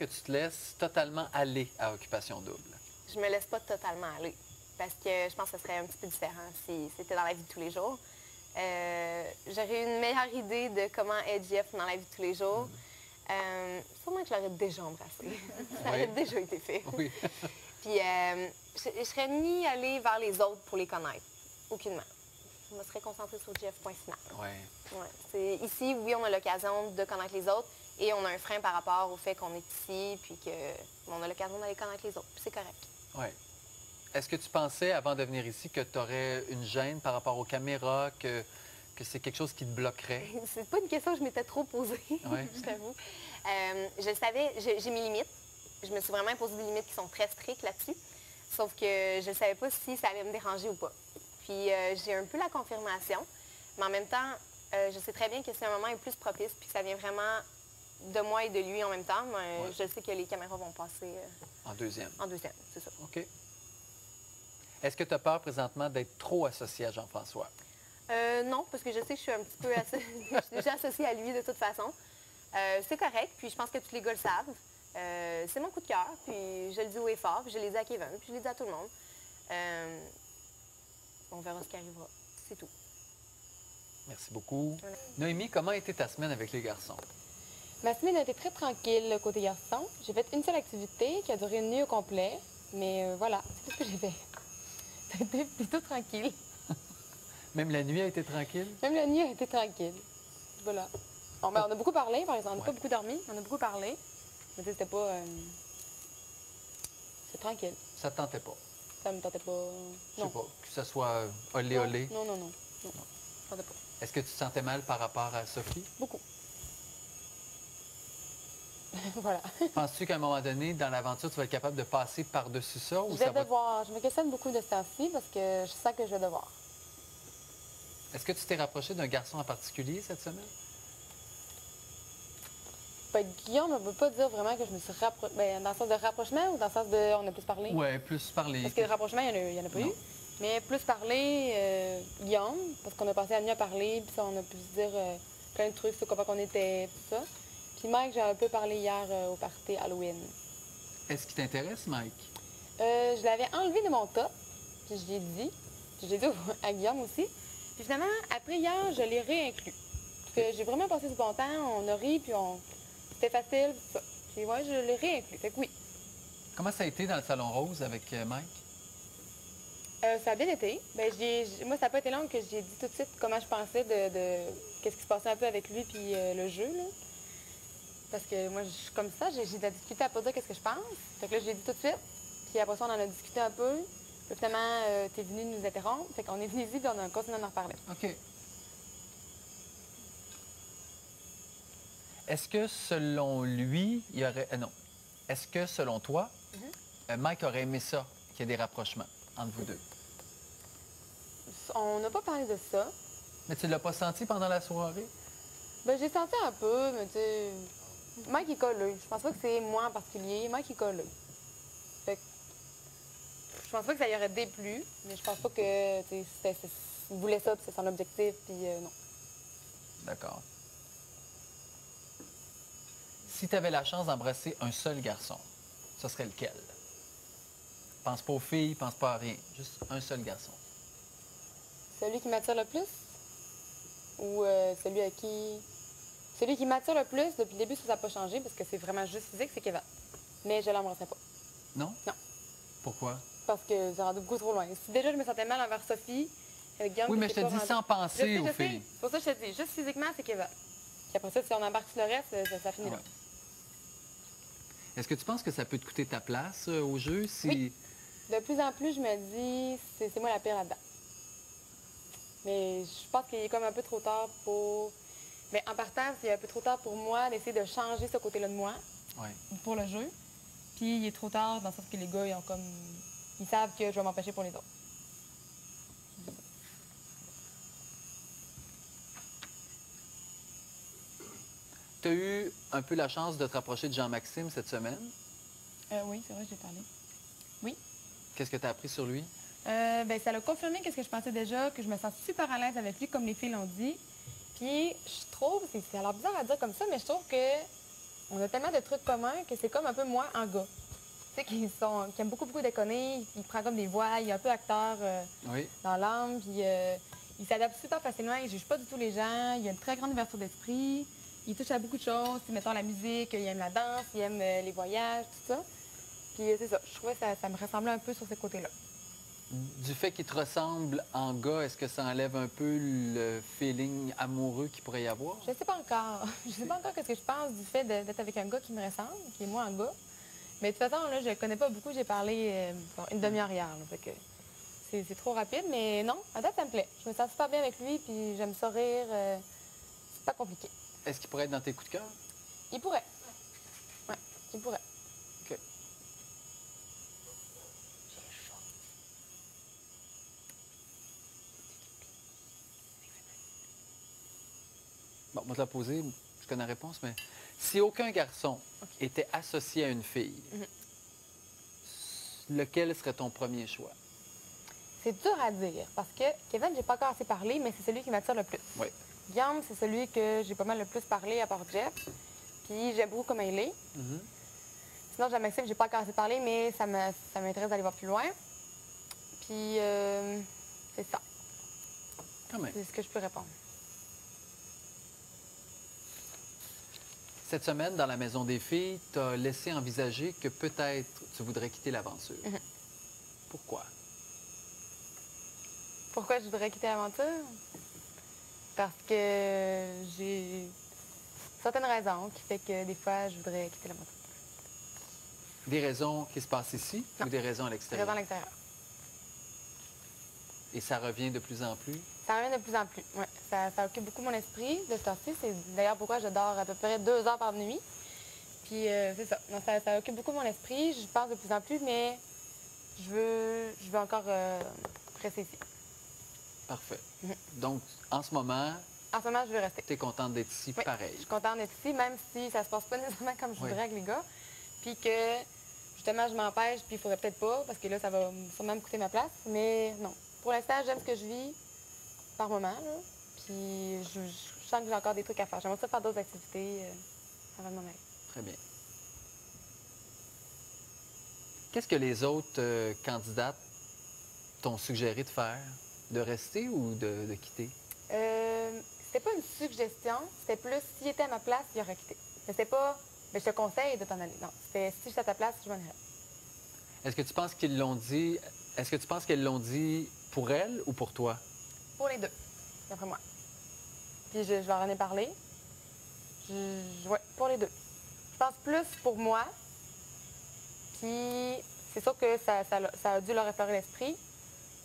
Que tu te laisses totalement aller à Occupation Double. Je me laisse pas totalement aller. Parce que je pense que ce serait un petit peu différent si c'était dans la vie de tous les jours. J'aurais une meilleure idée de comment être JF dans la vie de tous les jours. Sûrement que je l'aurais déjà embrassé. Ça aurait déjà été fait. Oui. Puis je serais ni allée vers les autres pour les connaître. Aucunement. Je me serais concentrée sur JF, point final. Ouais. Ici, oui, on a l'occasion de connaître les autres et on a un frein par rapport au fait qu'on est ici puis qu'on a l'occasion d'aller connaître les autres. Puis c'est correct. Oui. Est-ce que tu pensais, avant de venir ici, que tu aurais une gêne par rapport aux caméras, que c'est quelque chose qui te bloquerait? C'est pas une question que je m'étais trop posée, je t'avoue. Je savais, j'ai mes limites. Je me suis vraiment imposé des limites qui sont très strictes là-dessus. Sauf que je ne savais pas si ça allait me déranger ou pas. Puis j'ai un peu la confirmation. Mais en même temps, je sais très bien que si un moment est plus propice puis que ça vient vraiment de moi et de lui en même temps, je sais que les caméras vont passer... En deuxième. En deuxième, c'est ça. OK. Est-ce que tu as peur présentement d'être trop associé à Jean-François? Non, parce que je sais que je suis un petit peu... je suis déjà associée à lui de toute façon. C'est correct, puis je pense que tous les gars le savent. C'est mon coup de cœur, puis je le dis haut et fort, puis je l'ai dit à Kevin, puis je l'ai dit à tout le monde. On verra ce qui arrivera. C'est tout. Merci beaucoup. Noémie, comment a été ta semaine avec les garçons? Ma semaine a été très tranquille côté garçon. J'ai fait une seule activité qui a duré une nuit au complet. Mais voilà, c'est tout ce que j'ai fait. Ça a été plutôt tranquille. Même la nuit a été tranquille? Même la nuit a été tranquille. Voilà. Bon, ben, on a beaucoup parlé, par exemple. On n'a pas beaucoup dormi. On a beaucoup parlé. Mais c'était pas... C'est tranquille. Ça te tentait pas? Ça me tentait pas... Je sais pas, que ce soit olé-olé? Non. Ça me tentait pas. Est-ce que tu te sentais mal par rapport à Sophie? Beaucoup. Voilà. Penses-tu qu'à un moment donné, dans l'aventure, tu vas être capable de passer par-dessus ça? Ou Je vais ça va... devoir. Je me questionne beaucoup de ce temps-ci parce que je sens que je vais devoir. Est-ce que tu t'es rapproché d'un garçon en particulier cette semaine? Ben, Guillaume ne veut pas dire vraiment que je me suis rapprochée. Ben, dans le sens de rapprochement ou dans le sens de on a plus parlé? Oui, plus parler. Parce que le rapprochement, il n'y en a pas eu. Mais plus parler, Guillaume, parce qu'on a passé la nuit à parler, puis ça, on a pu se dire plein de trucs sur comment on était, tout ça. Puis Mike, j'ai un peu parlé hier au party Halloween. Est-ce qu'il t'intéresse, Mike? Je l'avais enlevé de mon top, puis je l'ai dit. Puis je l'ai dit à Guillaume aussi. Puis finalement, après hier, je l'ai réinclus. Parce que j'ai vraiment passé du bon temps, on a ri, puis c'était facile, tout ça. Puis ouais, je l'ai réinclus. Fait que oui. Comment ça a été dans le Salon Rose avec Mike? Ça a bien été. Ben, moi, ça n'a pas été long que j'ai dit tout de suite comment je pensais de qu'est-ce qui se passait un peu avec lui puis le jeu, là. Parce que moi, je suis comme ça, j'ai de la difficulté à pas dire qu'est-ce que je pense. Fait que là, je l'ai dit tout de suite. Puis après ça, on en a discuté un peu. Puis finalement, t'es venu nous interrompre. Fait qu'on est venu ici puis on a continué à en reparler. OK. Est-ce que selon lui, il y aurait... non. Est-ce que selon toi, Mike aurait aimé ça, qu'il y ait des rapprochements entre vous deux? On n'a pas parlé de ça. Mais tu ne l'as pas senti pendant la soirée? Ben, j'ai senti un peu, mais tu sais... Mike, il colle. Je pense pas que c'est moi en particulier. Mike, il colle. Fait que... Je pense pas que ça y aurait déplu, mais je pense pas que... Il voulait ça, puis c'est son objectif, puis non. D'accord. Si tu avais la chance d'embrasser un seul garçon, ce serait lequel? Pense pas aux filles, pense pas à rien. Juste un seul garçon. Celui qui m'attire le plus? Ou celui à qui... Celui qui m'attire le plus, depuis le début, ça n'a pas changé, parce que c'est vraiment juste physique, c'est Kevin. Mais je l'embrasserai pas. Non? Non. Pourquoi? Parce que ça rendu beaucoup trop loin. Si déjà je me sentais mal envers Sophie, avec Guillaume... Oui, mais je te dis sans penser aux filles. C'est pour ça que je te dis, juste physiquement, c'est Kevin. Puis après ça, si on embarque sur le reste, ça finit là. Est-ce que tu penses que ça peut te coûter ta place au jeu? Si... Oui. De plus en plus, je me dis, c'est moi la pire là-dedans. Mais je pense qu'il est comme un peu trop tard pour... Mais en partant, c'est un peu trop tard pour moi d'essayer de changer ce côté-là de moi pour le jeu. Puis il est trop tard dans le sens que les gars, ils ont comme... Ils savent que je vais m'empêcher pour les autres. Tu as eu un peu la chance de te rapprocher de Jean-Maxime cette semaine. Oui, c'est vrai, j'ai parlé. Oui. Qu'est-ce que tu as appris sur lui? Ben, ça l'a confirmé qu'est-ce que je pensais déjà, que je me sens super à l'aise avec lui, comme les filles l'ont dit. Puis je trouve, c'est alors bizarre à dire comme ça, mais je trouve que on a tellement de trucs communs que c'est comme un peu moi en gars. Tu sais, qui aiment beaucoup, beaucoup déconner. Il prend comme des voix, il est un peu acteur dans l'âme. Puis il s'adapte super facilement, il ne juge pas du tout les gens. Il a une très grande ouverture d'esprit. Il touche à beaucoup de choses. Mettons la musique, il aime la danse, il aime les voyages, tout ça. Puis c'est ça, je trouvais que ça me ressemblait un peu sur ce côté-là. Du fait qu'il te ressemble en gars, est-ce que ça enlève un peu le feeling amoureux qu'il pourrait y avoir? Je sais pas encore. Je sais pas encore ce que je pense du fait d'être avec un gars qui me ressemble, qui est moi en gars. Mais de toute façon, là, je connais pas beaucoup. J'ai parlé une demi-heure hier. Là, fait que c'est trop rapide, mais non, à date, ça me plaît. Je me sens super bien avec lui, puis j'aime ça rire. C'est pas compliqué. Est-ce qu'il pourrait être dans tes coups de cœur? Il pourrait. Oui, il pourrait. OK. Bon, moi, te la poser, je connais la réponse, mais si aucun garçon était associé à une fille, lequel serait ton premier choix? C'est dur à dire, parce que Kevin, j'ai pas encore assez parlé, mais c'est celui qui m'attire le plus. Oui. Guillaume, c'est celui que j'ai pas mal le plus parlé à part Jeff. Puis j'aime beaucoup comment il est. Sinon, j'aime Maxime, j'ai pas encore assez parlé, mais ça m'intéresse d'aller voir plus loin. Puis c'est ça. Quand même. C'est ce que je peux répondre. Cette semaine, dans la Maison des filles, tu as laissé envisager que peut-être tu voudrais quitter l'aventure. Pourquoi? Pourquoi je voudrais quitter l'aventure? Parce que j'ai certaines raisons qui fait que des fois, je voudrais quitter l'aventure. Des raisons qui se passent ici ou des raisons à Des l'extérieur? raisons à l'extérieur. Et ça revient de plus en plus? Ça revient de plus en plus, oui. Ça occupe beaucoup mon esprit de ce temps-ci. C'est d'ailleurs pourquoi je dors à peu près 2 heures par nuit. Puis c'est ça. Non, ça occupe beaucoup mon esprit. Je pense de plus en plus, mais je veux encore rester ici. Parfait. Donc, en ce moment, En ce moment, je veux rester. tu es contente d'être ici Oui, pareil. je suis contente d'être ici, même si ça se passe pas nécessairement comme je voudrais avec les gars. Puis que, justement, je m'empêche, puis il faudrait peut-être pas, parce que là, ça va sûrement me coûter ma place. Mais non. Pour l'instant, j'aime ce que je vis par moment, là. Puis je sens que j'ai encore des trucs à faire. J'aimerais ça faire d'autres activités avant de m'en aller. Très bien. Qu'est-ce que les autres candidates t'ont suggéré de faire? De rester ou de quitter? C'était pas une suggestion, c'était plus s'il était à ma place, il aurait quitté. Mais c'était pas, je te conseille de t'en aller. Non, c'était si j'étais à ta place, je m'en irais. Est-ce que tu penses qu'ils l'ont dit... Est-ce que tu penses qu'elles l'ont dit pour elle ou pour toi? Pour les deux, d'après moi. Puis je leur en ai parlé. Ouais, pour les deux. Je pense plus pour moi. Puis c'est sûr que ça a dû leur effleurer l'esprit.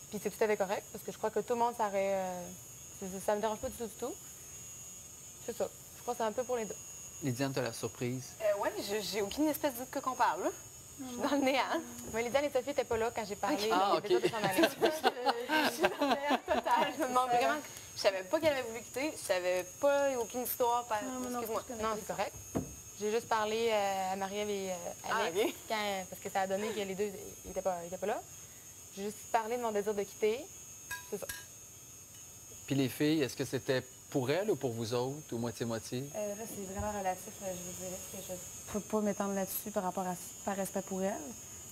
Puis c'est tout à fait correct, parce que je crois que tout le monde, ça me dérange pas du tout. C'est ça. Je crois que c'est un peu pour les deux. Lydiane, tu as la surprise. Oui, j'ai aucune espèce d'idée de quoi qu'on parle. Là. Je suis dans le néant. Mais Lydiane et Sophie n'étaient pas là quand j'ai parlé. Ah, Ils étaient OK. tous en aller. Je suis dans le néant total. Je me demande vraiment. Je savais pas qu'elle avait voulu quitter. Je savais pas aucune histoire. Excuse-moi. Non, c'est correct. J'ai juste parlé à Marie-Ève et Alex, OK. parce que ça a donné que les deux n'étaient pas là. J'ai juste parlé de mon désir de quitter. C'est ça. Puis les filles, est-ce que c'était pour elles ou pour vous autres, ou moitié-moitié? Là, c'est vraiment relatif. Je vous dirais que je ne peux pas m'étendre là-dessus par respect pour elle.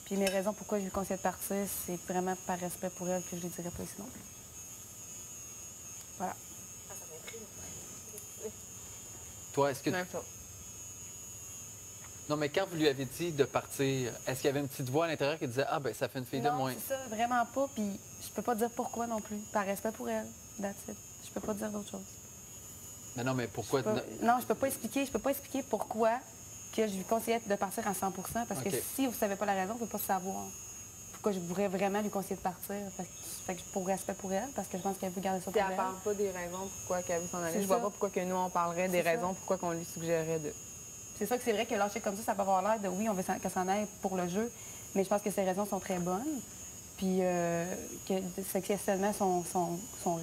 Puis mes raisons pourquoi je lui conseille de partir, c'est vraiment par respect pour elle que je ne les dirais pas ici non plus. Voilà. Toi, est-ce que... Même chose. Non, mais quand vous lui avez dit de partir, est-ce qu'il y avait une petite voix à l'intérieur qui disait « Ah, ben ça fait une fille de Non, moins c'est ça, vraiment pas. Puis je peux pas dire pourquoi non plus. Par respect pour elle. That's it. Je peux pas dire d'autre chose. ». Mais non, mais pourquoi... Non, je peux pas expliquer pourquoi que je lui conseillais de partir à 100 parce que OK. si vous ne savez pas la raison, vous ne pouvez pas savoir pourquoi je voudrais vraiment lui conseiller de partir. Fait que pour respect pour elle, parce que je pense qu'elle veut garder ça pour Puis elle elle. parle pas des raisons pourquoi qu'elle veut s'en aller. C'est Je vois ça. pas pourquoi que nous, on parlerait des C'est ça. raisons pourquoi qu'on lui suggérerait de... C'est sûr que c'est vrai que lâcher comme ça peut avoir l'air de oui, on veut qu'elle s'en aille pour le jeu, mais je pense que ses raisons sont très bonnes. Puis que ses questionnements sont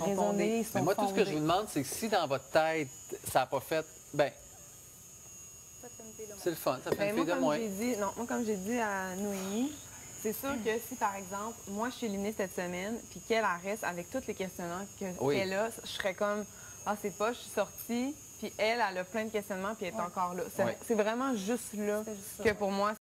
raisonnés, sont Mais moi, tout ce que je fondés. vous demande, c'est que si dans votre tête, ça n'a pas fait, ben c'est le fun, ça fait Ben, une moi, fille de comme moins. j'ai dit, non, moi, comme j'ai dit à Noémie, c'est sûr que si, par exemple, moi, je suis éliminée cette semaine, puis qu'elle reste avec tous les questionnements Oui. qu'elle a, je serais comme, ah, c'est pas, je suis sortie, puis elle a plein de questionnements, puis elle est Ouais. encore là. Ouais. C'est vraiment juste là C'est juste ça, que ouais. pour moi,